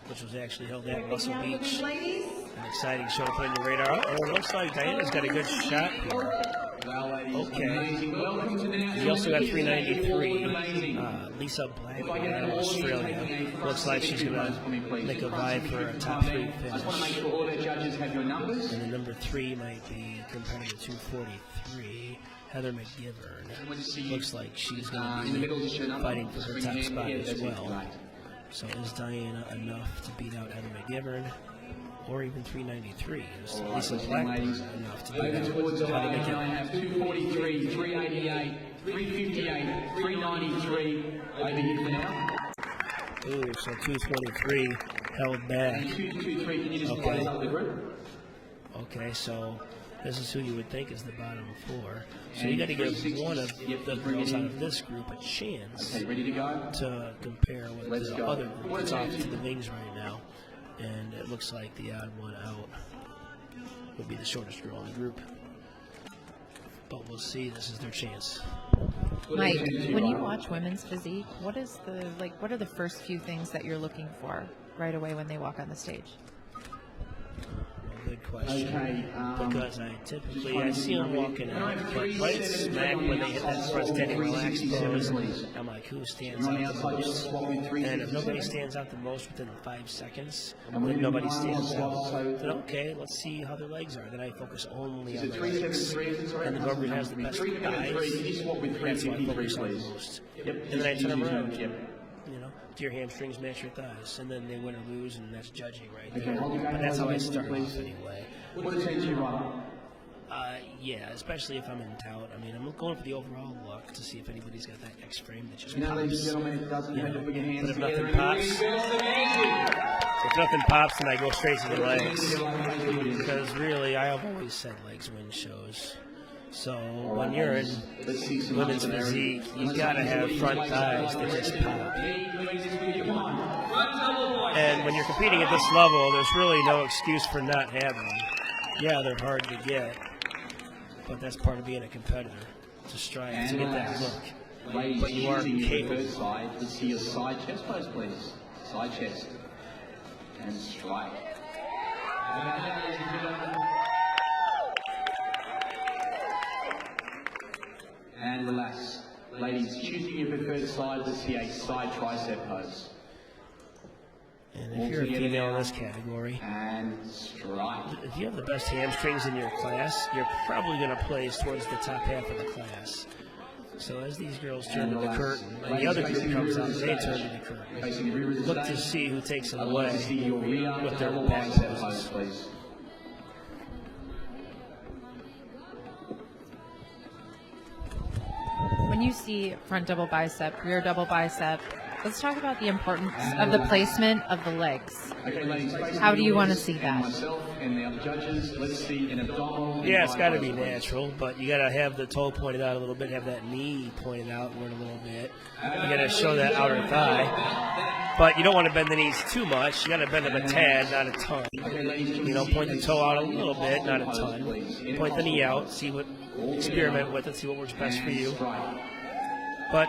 which was actually held at Muscle Beach. An exciting show to put on your radar. Oh, it looks like Diana's got a good shot here. Well, ladies Okay. Amazing. Welcome to the We also got 393. Amazing. Lisa Black If I out get of an order, Australia. taking a front Looks like she's going signature for me, to please. make a Front vie for a signature top 3 I just want to make finish. sure all our judges have your numbers. And the number 3 might be competitor 243, Heather McGivern. Looks like she's going In the middle, to just your be number. fighting for her Bring top your hand spot here, as that's it. well. Right. So is Diana enough to beat out Heather McGivern? Or even 393? Is All right, Lisa listen, Black ladies. enough to beat Over out towards the Heather line, I McGivern? have 243, 388, 358, 393. Over here for now. Ooh, so 223 held back. And 223, can you just Okay. close up the group? Okay, so this is who you would think is the bottom 4. So you got to give one of the girls out of this group a chance Okay, ready to go? to compare with Let's the go. other group that's off to the wings right now. And it looks like the odd one out would be the shortest girl in the group. But we'll see. This is their chance. Mike, when you watch women's physique, what are the first few things that you're looking for right away when they walk on the stage? Good question. Okay, Because I see them walking out, but right smack when they hit that front standing relaxed pose, I'm like, who stands On the out the outside, just most? swap with 360. And if nobody stands out the most within 5 seconds, And then we nobody do stands one out. swap, so- Then okay, let's see how their legs are. Then I focus only Is on it the legs. 373? And whoever has the best 373, can you thighs, swap with that's what I 353, focus on the please? most. Yep. And then I turn them around. Yep. You know, do your hamstrings match your thighs? And then they win or lose, and that's judging right Okay, there. hold your back But that's how I leg, start please. off anyway. What attention you run? Yeah, especially if I'm in doubt. I mean, I'm going for the overall look to see if anybody's got that X frame that just Now, ladies and pops. gentlemen, it doesn't Yeah. have to put your hands But if together. nothing pops, if nothing pops, then I go straight to the legs. Because really, I have always said legs win shows. So when you're in Let's see some women's muscle there. physique, you gotta have front thighs that just pop. And when you're competing at this level, there's really no excuse for not having them. Yeah, they're hard to get, but that's part of being a competitor, to strive to get that look. Ladies, But you are using your capable. preferred side. Let's see your side chest pose, please. Side chest. And strike. And relax. Ladies, choosing your preferred side, let's see a side tricep pose. And if you're a female in this category, And strike. if you have the best hamstrings in your class, you're probably going to place towards the top half of the class. So as these girls turn to the curtain, and the other group comes out, they turn to the curtain. Facing the rear of the Look to stage. see who takes it I'd like away to see your rear with their double back bicep pose, poses. please. When you see front double bicep, rear double bicep, let's talk about the importance of the placement of the legs. Okay, ladies, facing How do the you wanna audience see and that? Myself and the other judges, let's see an abdominal. and Yeah, it's got to thigh be pose, please. natural, but you got to have the toe pointed out a little bit, have that knee pointed outward a little bit. You got to show that outer thigh, but you don't want to bend the knees too much. You got to bend them a tad, not a ton. Okay, ladies, can You know, see point the a toe out a side little bit, not a pose, ton. please. In Point the knee abdominal. out, see what, experiment with it, see what works best for And you. strike. But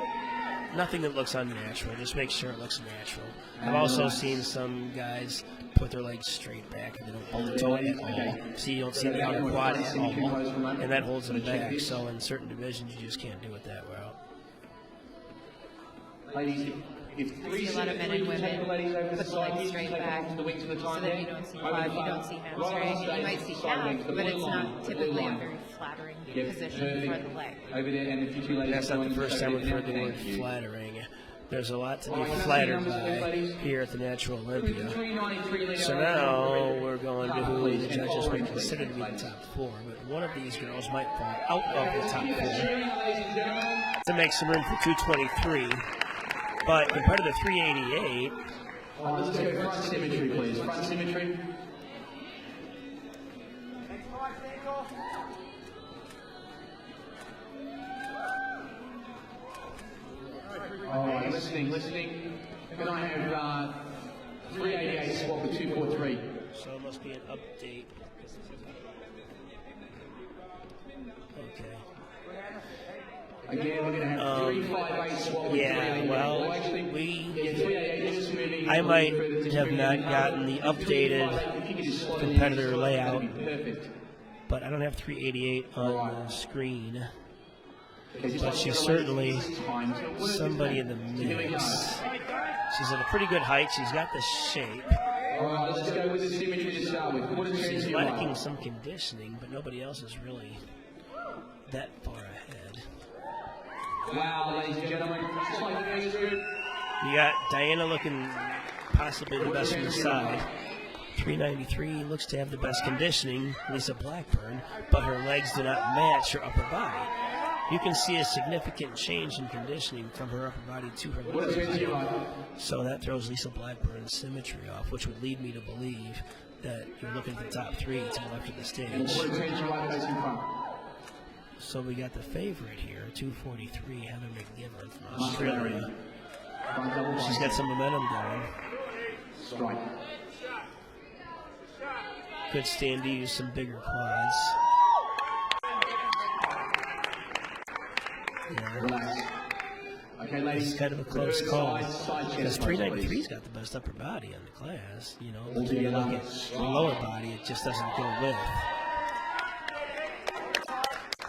nothing that looks unnatural. Just make sure it looks natural. I've also seen some guys put their legs straight back and they don't hold the toe at all. See, you don't see the outer quad at all, and that holds them back. So in certain divisions, you just can't do it that route. Ladies, if I see a lot of men and women put the legs straight back so that you don't see quad, you don't see hamstring, you might see calf, but it's not typically a very flattering position for the leg. Over there, and if you two ladies That's not the first time we've heard the word Thank you. flattering. There's a lot to be flattered by here at the Natural Olympia. So now we're going to who the judges would consider to be the top 4, but one of these girls might fall out of the top 4 to make some room for 223. But compared to the 388, Let's go front symmetry, please. Front symmetry. All right, listening. Can I have 388 swap with 243? so it must be an update. Okay. Again, we're going to have 358 swap with Yeah, 388. well, actually, yeah, 388 just moving. I might further to have not 388. gotten the If you could updated just slot it in, competitor that'd layout. be perfect. But I don't have 388 on the screen. but she's certainly somebody in the mix. She's at a pretty good height. She's got the shape. All right, let's go with the symmetry to start with. What is She's lacking some conditioning, but nobody else is really that far ahead. Wow, ladies and gentlemen, just like the first group. You got Diana looking possibly the best from the side. 393 looks to have the best conditioning, Lisa Blackburn, but her legs do not match her upper body. You can see a significant change in conditioning from her upper body to her lower body. So that throws Lisa Blackburn's symmetry off, which would lead me to believe that you're looking at the top three to the left of the stage. So we got the favorite here, 243, Heather McGivern from Australia. She's got some momentum going. Strike. Could stand to use some bigger quads. Relax. Okay, ladies. It's kind of a close call because 393's got the best upper body in the class. You know, when you look at the lower body, it just doesn't go with.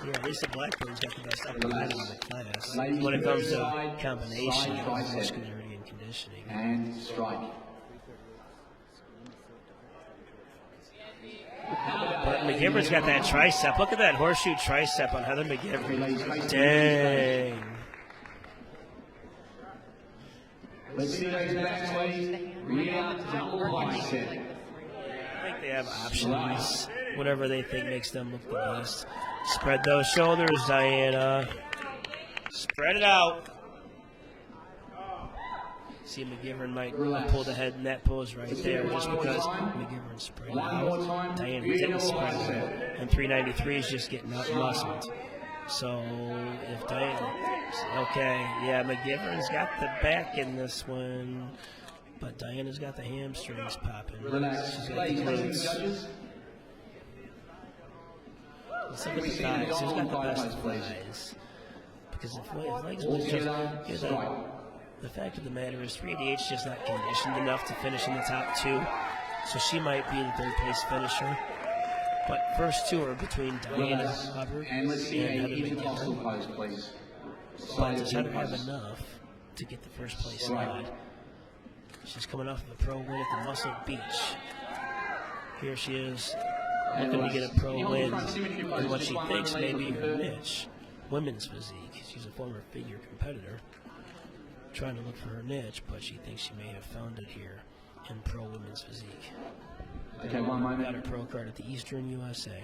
Yeah, Lisa Blackburn's got the best upper body in the class when it comes to combination of muscularity and conditioning. And strike. But McGivern's got that tricep. Look at that horseshoe tricep on Heather McGivern. Dang. Let's see those backs, ladies. Read out double bicep. I think they have options. Whatever they think makes them look the best. Spread those shoulders, Diana. Spread it out. See, McGivern might pull the head in that pose right there just because McGivern's spread out. Diana didn't spread out. And 393 is just getting out muscled. So if Diana, okay, yeah, McGivern's got the back in this one, but Diana's got the hamstrings popping. She's got the glutes. Let's look at the thighs. Who's got the best thighs? Because if legs was just, the fact of the matter is 388 is just not conditioned enough to finish in the top two, so she might be the third place finisher. But first two are between Diana Hubbard and Heather McGivern. But does Heather have enough to get the first place nod? She's coming off of a pro win at the Muscle Beach. Here she is, looking to get a pro win in what she thinks may be her niche, women's physique. She's a former figure competitor, trying to look for her niche, but she thinks she may have found it here in pro women's physique. Okay, one moment. Got her pro card at the Eastern USA.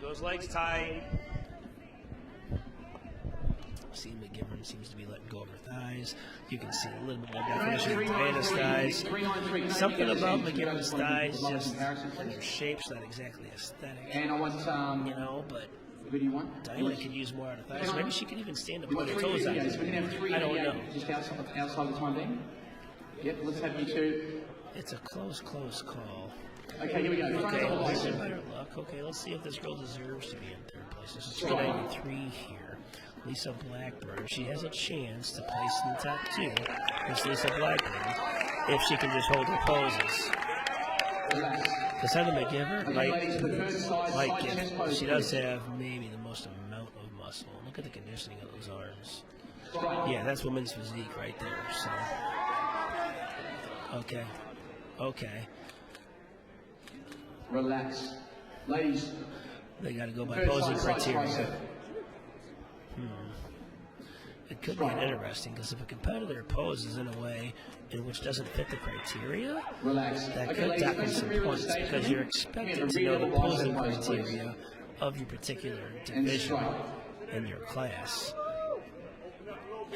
Those legs tight. See, McGivern seems to be letting go of her thighs. You can see a little bit more definition of Diana's thighs. Something about McGivern's thighs, just their shape's not exactly aesthetic. And I want you know, but who do you want? Diana could use more out of thighs. Maybe she could even stand up on her toes out there. I don't know. Just outside the time being? Yep, let's have you two. It's a close call. Okay, here we go. Okay, better luck. Okay, let's see if this girl deserves to be in third place. This is 393 here. Lisa Blackburn. She has a chance to place in the top two. It's Lisa Blackburn if she can just hold her poses. Because Heather McGivern might get, she does have maybe the most amount of muscle. Look at the conditioning of those arms. Yeah, that's women's physique right there. So, okay. Relax. Ladies. They got to go by posing criteria. It could be interesting because if a competitor poses in a way in which doesn't fit the criteria, that could dock them some points because you're expected to know the posing criteria of your particular division in your class.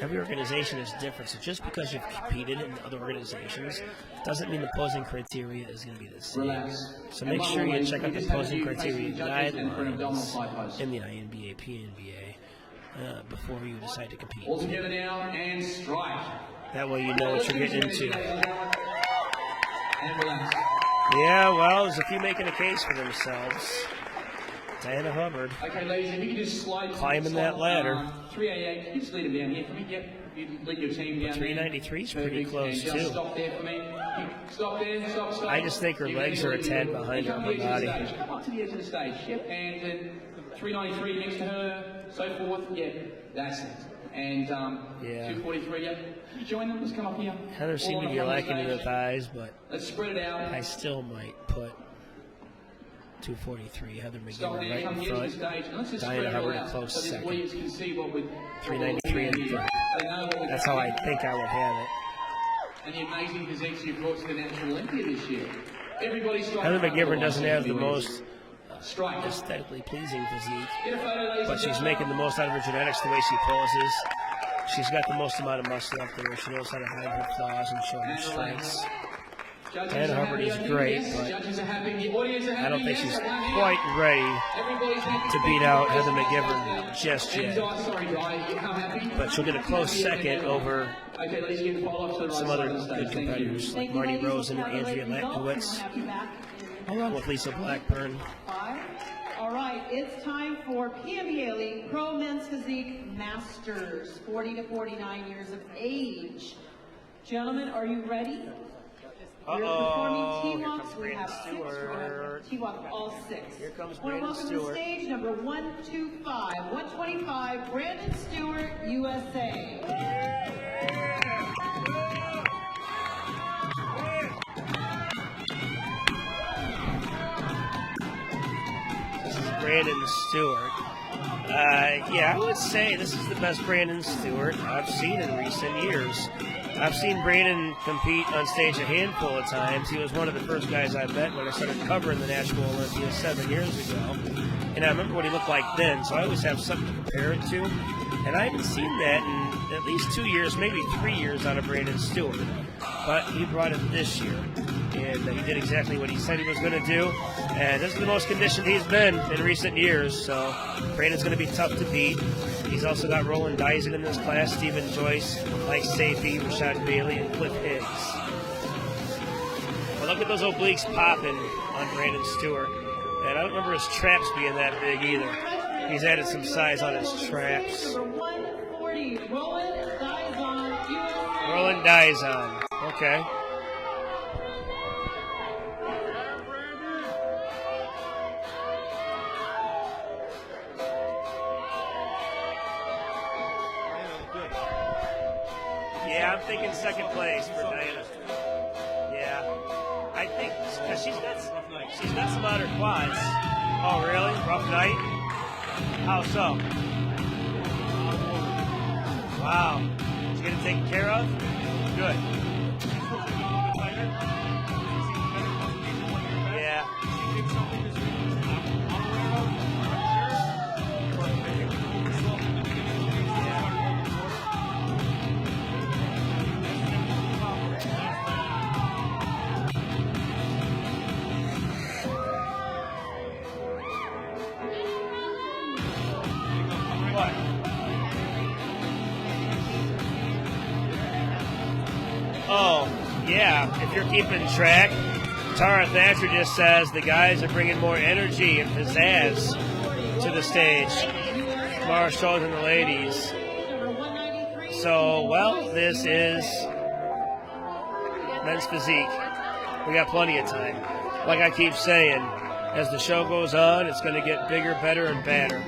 Every organization is different, so just because you've competed in other organizations doesn't mean the posing criteria is going to be the same. So make sure you check out the posing criteria guidelines in the INBA, PNBA before you decide to compete. All together now and strike. That way you know what you're getting into. And relax. Yeah, well, there's a few making a case for themselves. Diana Hubbard. Okay, ladies, if you could just slide Climbing that ladder. 388, can you just lead them down here for me? Yep, you lead your team down 393 is pretty Perfect. close, And just too. stop there for me. Stop there, stop. I just think her You legs are a tad behind come her to the edge of the body. stage. Come up to the edge of the stage. Yep, and then 393 next to her, so forth. Yep, that's it. And 243, yep. Can you join them? Let's come up here. Heather seemed to be lacking in the thighs, but Let's spread it out. I still might put 243. Heather Stop McGill there, right come in here to the front. stage. And let's just Diana spread it all Hubbard a out. close So these second. boys can see what we 393 in here. front. They know what we're That's how I doing. think I would have it. And the amazing physiques you've brought to the Natural Olympia this year. Everybody's Heather McGivern doesn't have the most strike. aesthetically pleasing physique, Get a photo, ladies but and she's gentlemen. making the most out of her genetics the way she poses. She's got the most amount of muscle up there. She knows how to hide her flaws and show her strengths. Judges Diana are Hubbard happy, is I think, great, yes. but Judges are happy. The audience are happy. I don't think yes. she's I can't hear quite you. ready Everybody's happy. to beat out Heather McGivern just And yet. sorry, Di, you come happy. But she'll get a close second over Okay, let's get follow up to the right some side other of the good stage. Thank you. competitors like Marty Rosen and Andrea Latkowitz, along with Lisa Blackburn. All right, it's time for PNBA League Pro Men's Physique Masters, 40 to 49 years of age. Gentlemen, are you ready? We're performing Here T-walks. comes We Brandon have 6. We're Stewart. T-walk all 6. Here comes I want to Brandon welcome to the Stewart. stage number 125, 125, Brandon Stewart, USA. This is Brandon Stewart. Yeah, I would say this is the best Brandon Stewart I've seen in recent years. I've seen Brandon compete on stage a handful of times. He was one of the first guys I met when I started covering the Natural Olympia 7 years ago. And I remember what he looked like then, so I always have something to compare it to. And I haven't seen that in at least 2 years, maybe 3 years out of Brandon Stewart. But he brought it this year. And he did exactly what he said he was going to do. And this is the most conditioned he's been in recent years. So Brandon's going to be tough to beat. He's also got Roland Dyson in this class, Stephen Joyce, Mike Safey, Rashad Bailey, and Cliff Higgs. But look at those obliques popping on Brandon Stewart. And I don't remember his traps being that big either. He's added some size on his traps. Number 140, Roland Dyson, USA. Roland Dyson. Okay. Yeah, I'm thinking second place for Diana. Yeah, I think because she's got some on her quads. Oh, really? Rough night? How so? Wow. Did you get it taken care of? Good. Yeah. What? Oh, yeah. If you're keeping track, Tara Thatcher just says the guys are bringing more energy and pizzazz to the stage, more so than the ladies. So, well, this is men's physique. We got plenty of time. Like I keep saying, as the show goes on, it's going to get bigger, better, and badder.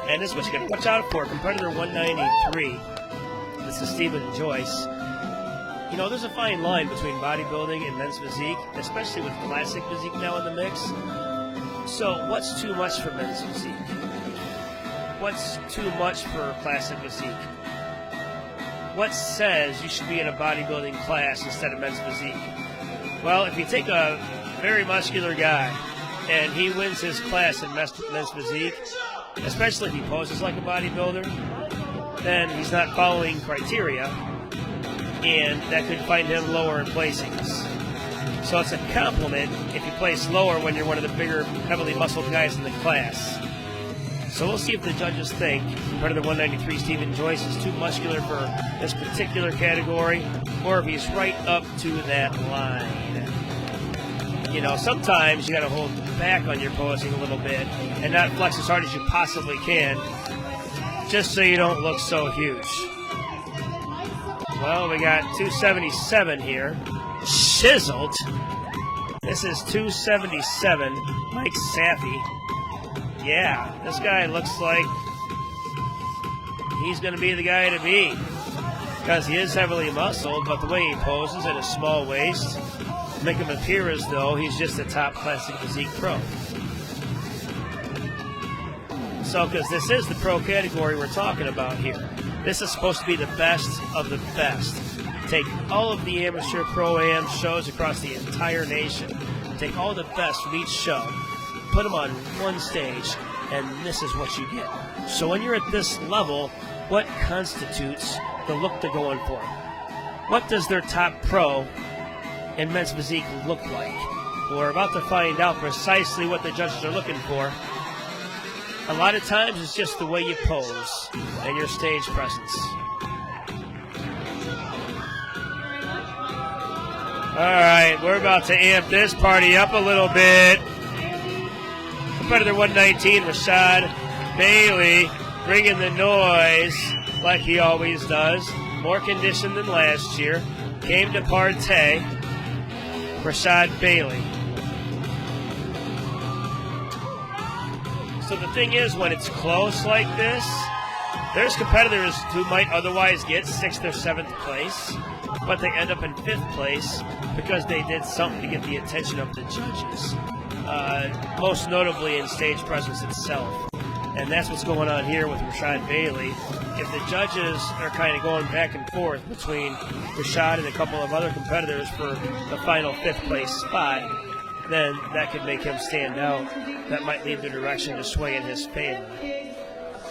And this is what you got to watch out for. Competitor 193. This is Stephen Joyce. You know, there's a fine line between bodybuilding and men's physique, especially with classic physique now in the mix. So what's too much for men's physique? What's too much for classic physique? What says you should be in a bodybuilding class instead of men's physique? Well, if you take a very muscular guy and he wins his class in men's physique, especially if he poses like a bodybuilder, then he's not following criteria, and that could find him lower in placings. So it's a compliment if you place lower when you're one of the bigger, heavily muscled guys in the class. So we'll see if the judges think competitor 193 Stephen Joyce is too muscular for this particular category, or if he's right up to that line. You know, sometimes you got to hold back on your posing a little bit and not flex as hard as you possibly can, just so you don't look so huge. Well, we got 277 here. Chiseled. This is 277. Mike Saffy. Yeah, this guy looks like he's going to be the guy to be, because he is heavily muscled, but the way he poses at a small waist make him appear as though he's just a top classic physique pro. So, because this is the pro category we're talking about here, this is supposed to be the best of the best. Take all of the amateur pro-am shows across the entire nation, take all the best from each show, put them on one stage, and this is what you get. So when you're at this level, what constitutes the look they're going for? What does their top pro in men's physique look like? We're about to find out precisely what the judges are looking for. A lot of times it's just the way you pose and your stage presence. All right, we're about to amp this party up a little bit. Competitor 119, Rashad Bailey, bringing the noise like he always does. More conditioned than last year. Came to partay. Rashad Bailey. So the thing is, when it's close like this, there's competitors who might otherwise get 6th or 7th place, but they end up in 5th place because they did something to get the attention of the judges, most notably in stage presence itself. And that's what's going on here with Rashad Bailey. If the judges are kind of going back and forth between Rashad and a couple of other competitors for the final 5th place spot, then that could make him stand out. That might lead the direction to sway in his favor.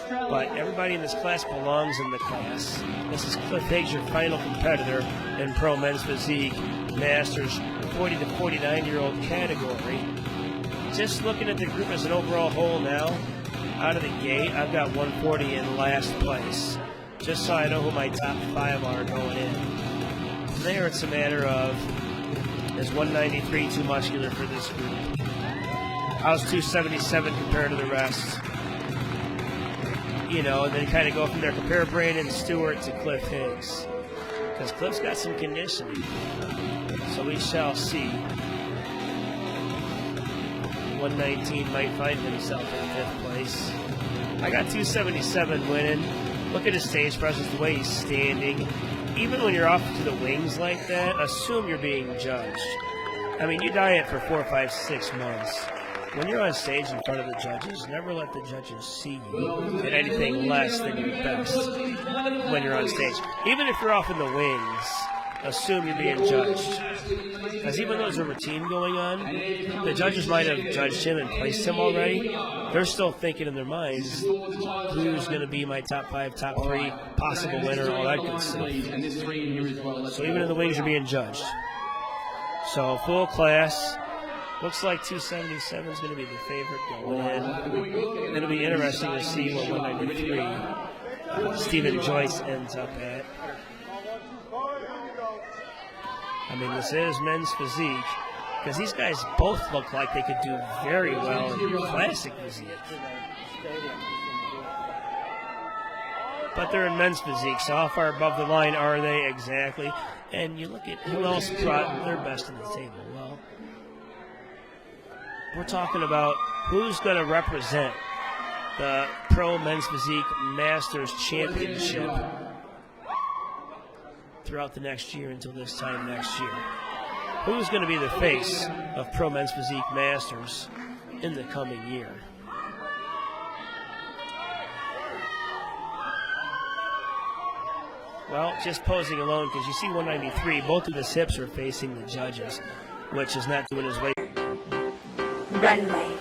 But everybody in this class belongs in the class. This is Cliff Higgs, your final competitor in Pro Men's Physique Masters 40 to 49-year-old category. Just looking at the group as an overall whole now, out of the gate, I've got 140 in last place, just so I know who my top 5 are going in. From there, it's a matter of, is 193 too muscular for this group? How's 277 compared to the rest? You know, and then kind of go from there. Compare Brandon Stewart to Cliff Higgs, because Cliff's got some conditioning. So we shall see. 119 might find himself in 5th place. I got 277 winning. Look at his stage presence, the way he's standing. Even when you're off to the wings like that, assume you're being judged. I mean, you diet for 4, 5, 6 months. When you're on stage in front of the judges, never let the judges see you at anything less than your best when you're on stage. Even if you're off in the wings, assume you're being judged. Because even though there's a routine going on, the judges might have judged him and placed him already. They're still thinking in their minds, who's going to be my top 5, top 3, possible winner, all that good stuff. So even in the wings, you're being judged. So full class. Looks like 277 is going to be the favorite going in. It'll be interesting to see what 193 Stephen Joyce ends up at. I mean, this is men's physique, because these guys both look like they could do very well in classic physique. But they're in men's physique, so how far above the line are they exactly? And you look at who else brought their best to the table. Well, we're talking about who's going to represent the Pro Men's Physique Masters Championship throughout the next year until this time next year. Who's going to be the face of Pro Men's Physique Masters in the coming year? Well, just posing alone, because you see 193, both of his hips are facing the judges, which is not doing his weight. Runway.